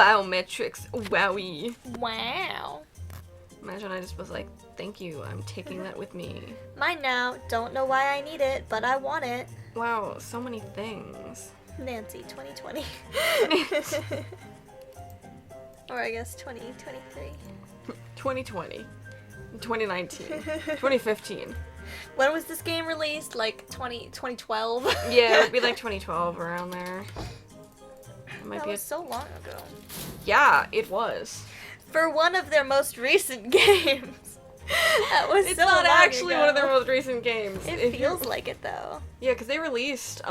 biometrics. Wowie. Wow. Imagine I just was like, thank you, I'm taking that with me. Mine now. Don't know why I need it, but I want it. Wow, so many things. Nancy, 2020. Or I guess 2023. 2020. 2019. 2015. When was this game released? Like 2012? Yeah, it would be like 2012, around there. It might That be was so long ago. Yeah, it was. For one of their most recent games. That was It's so not long actually ago. one of their most recent games. It feels like it though. Yeah, because they released,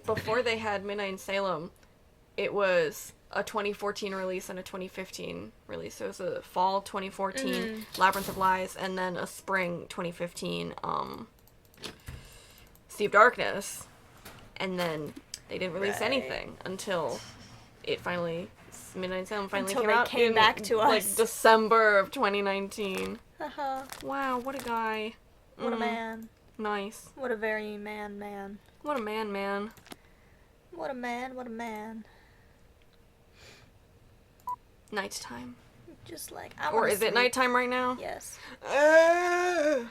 before they had Midnight in Salem, it was a 2014 release and a 2015 release. So it was a fall 2014 Labyrinth of Lies, and then a spring 2015 Sea of Darkness. And then they didn't release anything until it finally, Midnight in Salem finally Until came they out came in, back to like, us. December of 2019. Haha. Wow, what a guy. What a man. Nice. What a very man. What a man. What a man. Nighttime. Just like, Or is it nighttime right now? Yes. I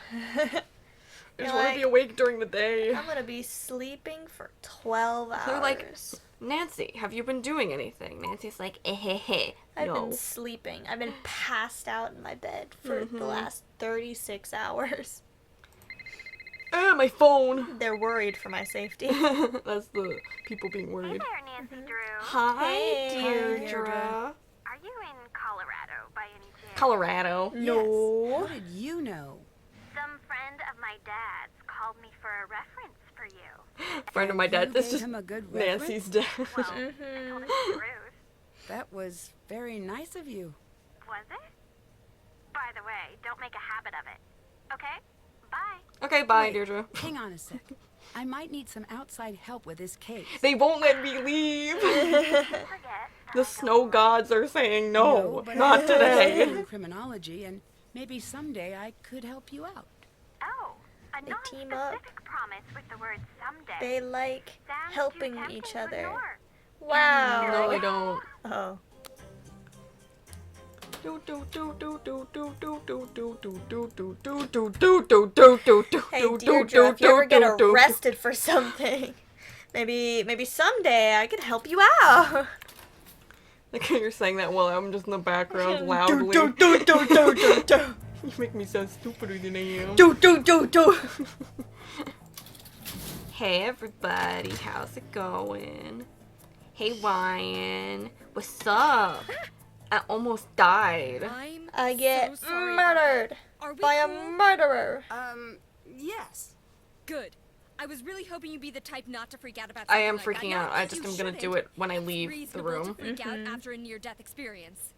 You're just want like, to be awake during the day. I'm gonna be sleeping for 12 hours. They're like, Nancy, have you been doing anything? Nancy's like, I've no. been sleeping. I've been passed out in my bed for the last 36 hours. My phone. They're worried for my safety. That's the people being Hey worried. there, Nancy Drew. Hi, Hey, Deirdre. Are you in Colorado by any chance? Colorado. No. How did you know? Some friend of my dad's called me for a reference for you. Friend of my dad. You This gave is him a good reference? Nancy's dad. Well, I told him the truth. That was very nice of you. Was it? By the way, don't make a habit of it. Okay? Bye. Okay, bye, Wait, Deirdre. Hang on a sec. I might need some outside help with this case. They won't let me leave. Forget. The snow gods are saying no, but not I today. in criminology, and maybe someday I could help you out. Oh, a They team up. non-specific promise with the word someday. They like Sounds helping too tempting each to other. ignore. Wow. No, I don't. Oh. Hey, Deirdre, if you ever get arrested for something, maybe someday I could help you out. Like you're saying that while I'm just in the background loudly. You make me sound stupider than I am. Hey everybody, how's it going? Hey Ryan, what's up? I almost died. I get so sorry. murdered Are we by a cool? murderer. Yes. Good. I was really hoping you'd be the type not to freak out about I something am like that. freaking Not out. I that just you am gonna do shouldn't. it when I It's leave the reasonable room. to freak out after a near-death experience.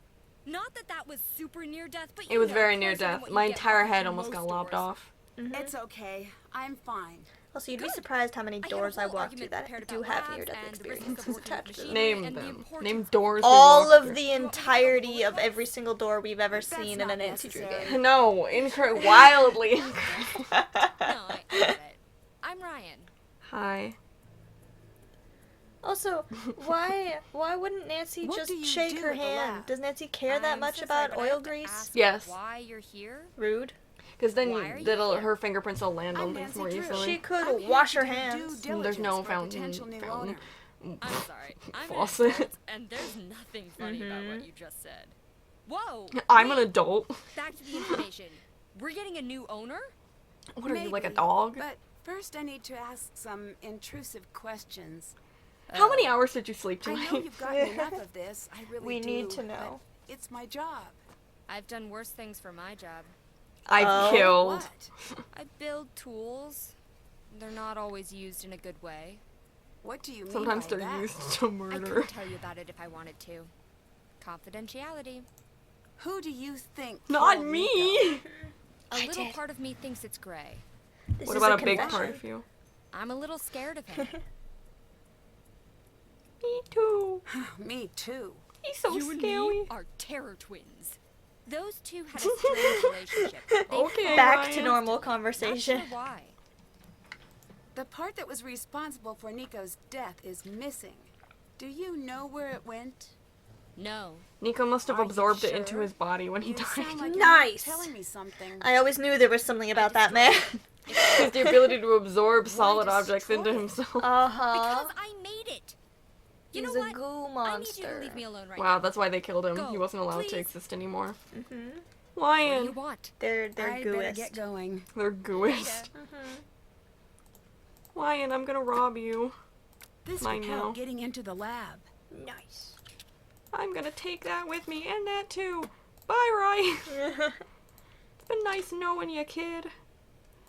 Not that was super near-death, but It was know, very near closer than death. what you My get entire walking head through almost got most lopped doors. off. It's okay. I'm fine. Also, you'd be Good. surprised how many I had a doors I whole walk through argument that prepared do about have labs near-death and the risks of experiences working with attached to them. machinery Name and the them. importance Name of doors. we All walked of through. the entirety of every single door we've ever seen in not an Nancy Drew necessary. game. No, incorrect. Wildly. No, I get it. I'm Ryan. Hi. Also, why wouldn't Nancy What just do you shake do her at the hand? lab? Does Nancy care that I'm much so sorry, about but I oil have to grease? ask Yes. Why you're here? Rude. Because then Why are you that'll here? her fingerprints will land on I'm things Nancy more Drew. easily. She could I'm here wash to her do hands. due There's no diligence for a fountain. potential new fountain. owner. I'm sorry. I'm Faucet. an adult, and there's nothing funny about what you just said. Whoa! I'm an wait, adult. Back to the information. We're getting a new owner? What are you, like a Maybe, dog? But first I need to ask some intrusive questions. How many hours did you sleep I tonight? know you've gotten enough of this. I really We do. need to but know. It's my job. I've done worse things for my job. I've Oh. killed. What? I build tools. They're not always used in a good way. What do you mean Sometimes by they're that? used to I murder. couldn't tell you about it if I wanted to. Confidentiality. Who do you think Not killed me. Nico? A I little did. part of me thinks it's gray. This What is about a big confession. part of you? I'm a little scared of him. Me too. Me too. He's so You and scary. me are terror twins. Those two had a strange relationship. They Okay, Back to Ryan. normal Not conversation. sure why. The part that was responsible for Nico's death is missing. Do you know where it went? No. Nico must have Are you absorbed it sure? into his body when he You sound died. like Nice. you're telling me something. I always knew there was something about that man. Has the ability to absorb solid objects destroy into it? himself. Uh-huh. Because I made it. You He's know a what? goo I need you to monster. leave me alone right Wow, now. that's why they killed him. Go, He wasn't allowed to please. exist anymore. Mm-hmm. What do you Lion. want? They're I better gooist. get going. They're gooist. Lion, I'm gonna rob you. This Mine would now. help getting into the lab. Nice. I'm gonna take that with me and that too. Bye, Ryan. It's been nice knowing you, kid.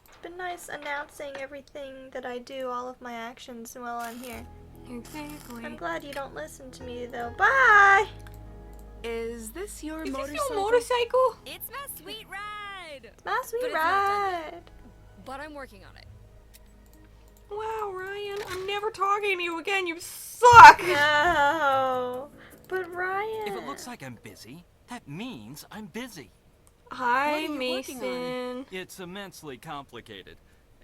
It's been nice announcing everything that I do, all of my actions while I'm here. Exactly. I'm glad you don't listen to me though. Bye! Is this your Is this motorcycle? your motorcycle? It's my sweet ride. My sweet But it's not done yet. ride. But I'm working on it. Wow, Ryan, I'm never talking to you again. You suck. No. But Ryan. If it looks like I'm busy, that means I'm busy. Hi, What are you working Mason. It's immensely complicated.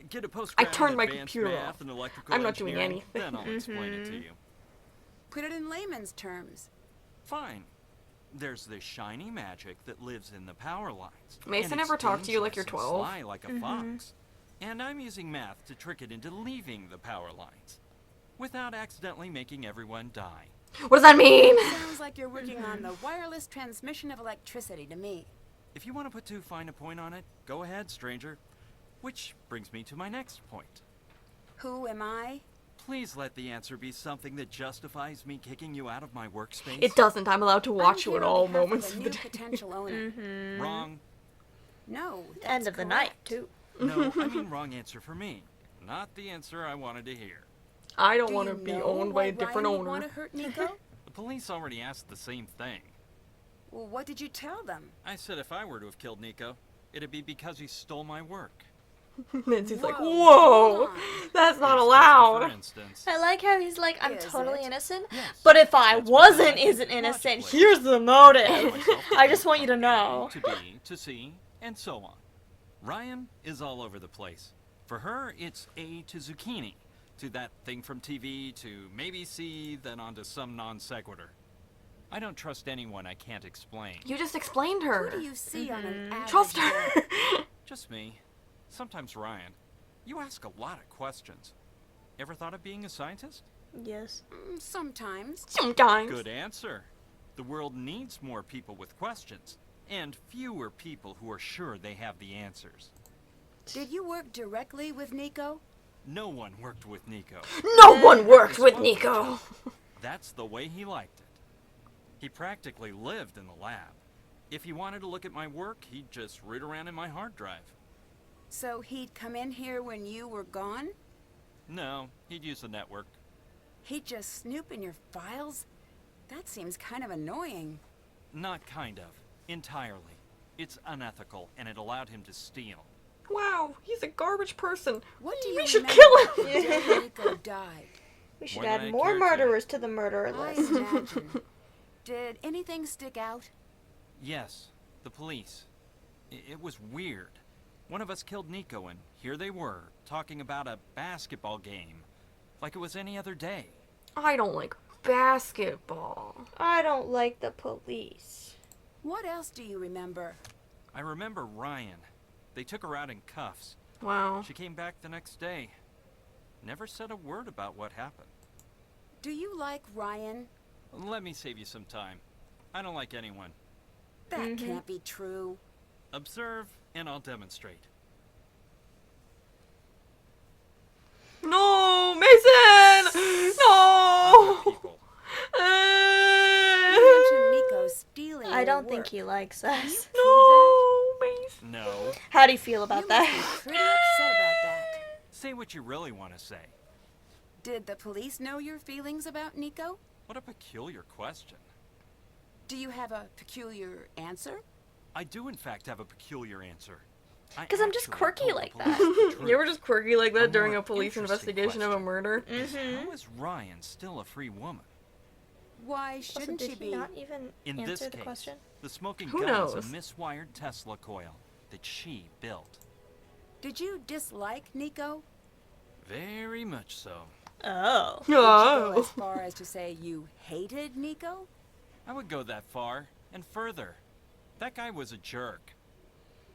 Get a I postgrad turned in my advanced computer math off. and electrical I'm not doing engineering, anything. Then I'll explain it to you. Put it in layman's terms. Fine. There's this shiny magic that lives in the power lines. Mason and it's ever talked to you like dangerous you're and 12? sly like a fox. And I'm using math to trick it into leaving the power lines without accidentally making everyone die. What does that mean? Sounds like you're working on the wireless transmission of electricity to me. If you want to put too fine a point on it, go ahead, stranger. Which brings me to my next point. Who am I? Please let the answer be something that justifies me kicking you out of my workspace. It doesn't. I'm allowed to watch I'm you at here on all behalf moments of of a the new day. potential owner. Wrong. No, that's End of the night, correct. too. No, I mean wrong answer for me. Not the answer I wanted to hear. I don't Do want to you be know owned by why a different Ryan would owner. want to hurt Nico? The police already asked the same thing. Well, what did you tell them? I said if I were to have killed Nico, it'd be because he stole my work. Nancy's like, Whoa, whoa, hold on. that's not It's just a allowed. For instance. I like how he's like, I'm Is totally it? innocent. Yes, But if I that's because wasn't I isn't think innocent, logically. here's the motive. Myself to I do, just want you to know. To be, to see, and so on. Ryan is all over the place. For her, it's A to zucchini, to that thing from TV, to maybe C, then on to some non sequitur. I don't trust anyone I can't explain. You just explained her. Who do you see on an average Trust day? her. Just me. Sometimes Ryan. You ask a lot of questions. Ever thought of being a scientist? Yes. Sometimes. Sometimes. Good answer. The world needs more people with questions, and fewer people who are sure they have the answers. Did you work directly with Nico? No one worked with Nico. No one worked with Nico. That's the way he liked it. He practically lived in the lab. If he wanted to look at my work, he'd just root around in my hard drive. So he'd come in here when you were gone? No, he'd use the network. He'd just snoop in your files? That seems kind of annoying. Not kind of. Entirely. It's unethical, and it allowed him to steal. Wow, he's a garbage person. What do you We should remember kill him. the day Nico died? We should More than add I more care to. murderers to the murderer I list. imagine. Did anything stick out? Yes, the police. It was weird. One of us killed Nico, and here they were, talking about a basketball game. Like it was any other day. I don't like basketball. I don't like the police. What else do you remember? I remember Ryan. They took her out in cuffs. Wow. She came back the next day. Never said a word about what happened. Do you like Ryan? Let me save you some time. I don't like anyone. That can't be true. Observe, and I'll demonstrate. No, Mason! No! Other people. You mentioned Nico stealing I your don't think work. he likes us. No, Mason. No. How do you feel about You that? must be pretty upset about that. Say what you really want to say. Did the police know your feelings about Nico? What a peculiar question. Do you have a peculiar answer? I do, in fact, have a peculiar answer. I 'Cause I'm just actually quirky told the like police that. the truth. You were just quirky like that A during more a police interesting investigation of a question murder. is, how is Ryan still a free woman? Why Also, shouldn't did she he be? not even In answer this the case, question? the smoking Who gun is knows? a miswired Tesla coil that she built. Did you dislike Nico? Very much so. Oh. Would you go Oh. as far as to say you hated Nico? I would go that far and further. That guy was a jerk.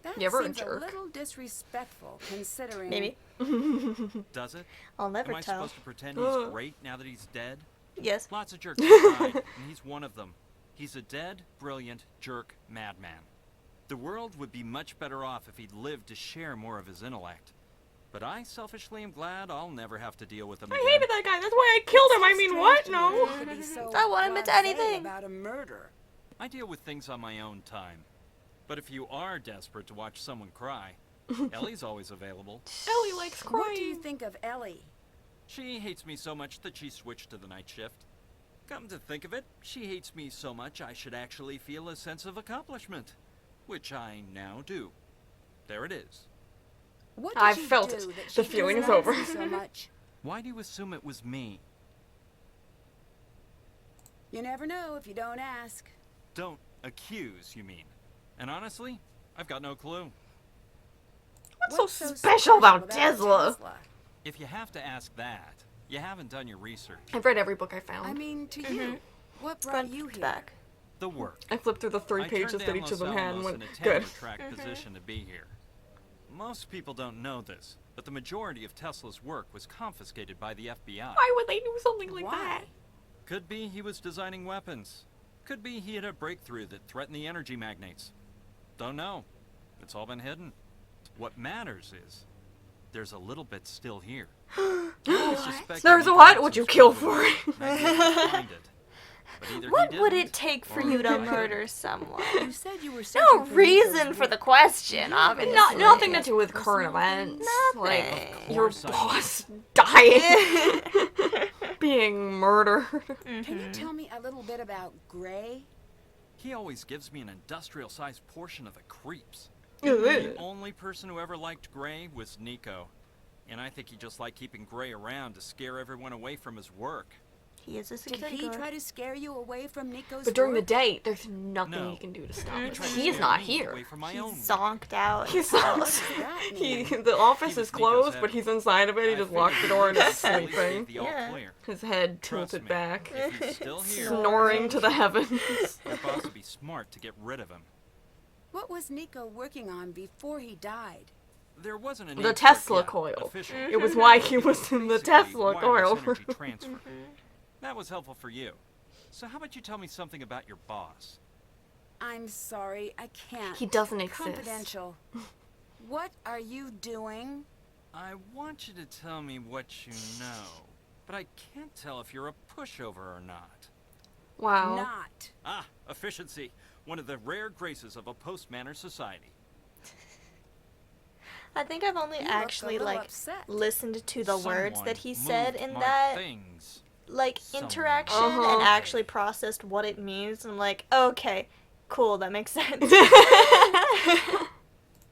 That You ever a seems jerk? little disrespectful, considering... Maybe. Does it? I'll never Am I tell. supposed to pretend he's great now that he's dead? Yes. Lots of jerks have died, and he's one of them. He's a dead, brilliant, jerk madman. The world would be much better off if he'd lived to share more of his intellect. But I selfishly am glad I'll never have to deal with him I again. hated that guy. That's why I killed him. I mean, what? No. I won't admit to blasé anything. About a murder. I deal with things on my own time. But if you are desperate to watch someone cry, Ellie's always available. Ellie likes crying. What do you think of Ellie? She hates me so much that she switched to the night shift. Come to think of it, she hates me so much I should actually feel a sense of accomplishment. Which I now do. There it is. What I've did you felt do it. that The she feeling is dislikes over. you so much? Why do you assume it was me? You never know if you don't ask. Don't accuse, you mean. And honestly, I've got no clue. What's so special about Tesla? If you have to ask that, you haven't done your research. I've read every book I found. I mean, to you, what brought Front you to here? back. The work. I flipped through the 3 I pages turned that down each of Los them had and Alamos went, in a good. tenure-track position to be here. Most people don't know this, but the majority of Tesla's work was confiscated by the FBI. Why would they do something like Why? that? Could be he was designing weapons. Could be he had a breakthrough that threatened the energy magnates. Don't know. It's all been hidden. What matters is, there's a little bit still here. I suspect There's he a what? has Would some you kill sort of for it? an idea to find it. But either he What would didn't, it take for or you to I murder didn't. someone? You said you were No searching for reason Nico's for the work. question, obviously. Nothing to do with current events. Like, Nothing. your Of course I boss dying. Being murdered. Can you tell me a little bit about Gray? He always gives me an industrial-sized portion of the creeps. The only person who ever liked Gray was Nico. And I think he just liked keeping Gray around to scare everyone away from his work. He is a Did security he guard. try to scare you away from Nico's But during the work? day, there's nothing No. he can do to stop He it. tried to He's scare not me here. away from my He's own work. zonked out. He's What not. does that mean? The office He is was Nico's closed, head. but he's inside of it. He I just locked the figured door and he'd is at least sleeping. give the all Yeah. clear. His head Trust tilted me, back, If he's still here, snoring to the heavens. your boss would be smart to get rid of him. What was Nico working on before he died? There wasn't an The name for it Tesla yet, coil. officially. It was why he was in the Basically, Tesla wireless coil. energy transfer. That was helpful for you. So how about you tell me something about your boss? I'm sorry, I can't. He doesn't exist. Confidential. What are you doing? I want you to tell me what you know, but I can't tell if you're a pushover or not. Wow. Not. Ah, efficiency. One of the rare graces of a post-manner society. I think I've only You look actually a little like upset. listened to the words Someone that he said moved in my that things. like Someone. interaction Uh-huh. and actually processed what it means. I'm like, okay, cool, that makes sense.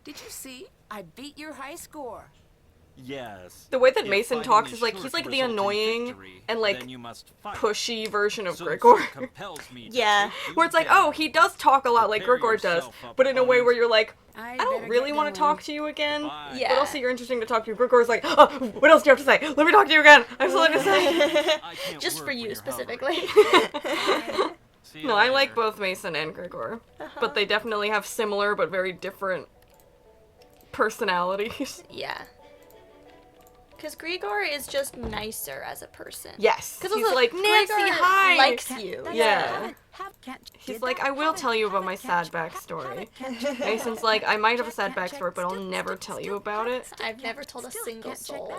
Did you see? I beat your high score. Yes. The way that If Mason fighting talks is is like sure he's to like the result in annoying victory, and like then you must fight. pushy version of So Gregor. it compels me to Yeah. take you Where it's like, down. oh, he does talk a lot like Prepare Gregor does, yourself up, but in a way opponent. where you're like, I I don't really want to talk to you again. Bye. Yeah. What else are you interesting to talk to? Gregor's like, oh, what else do you have to say? Let me talk to you again. I have something to say. I can't Just work for when you you're specifically. hungry. See you No, I like later. both Mason and Gregor, but they definitely have similar but very different personalities. Yeah. Because Gregor is just nicer as a person. Yes, Because he's like, Nancy, Gregor hi. likes you. Yeah. He's like, I will tell you about my sad backstory. Mason's like, I might have a sad backstory, but I'll never tell you about it. I've never told a single soul.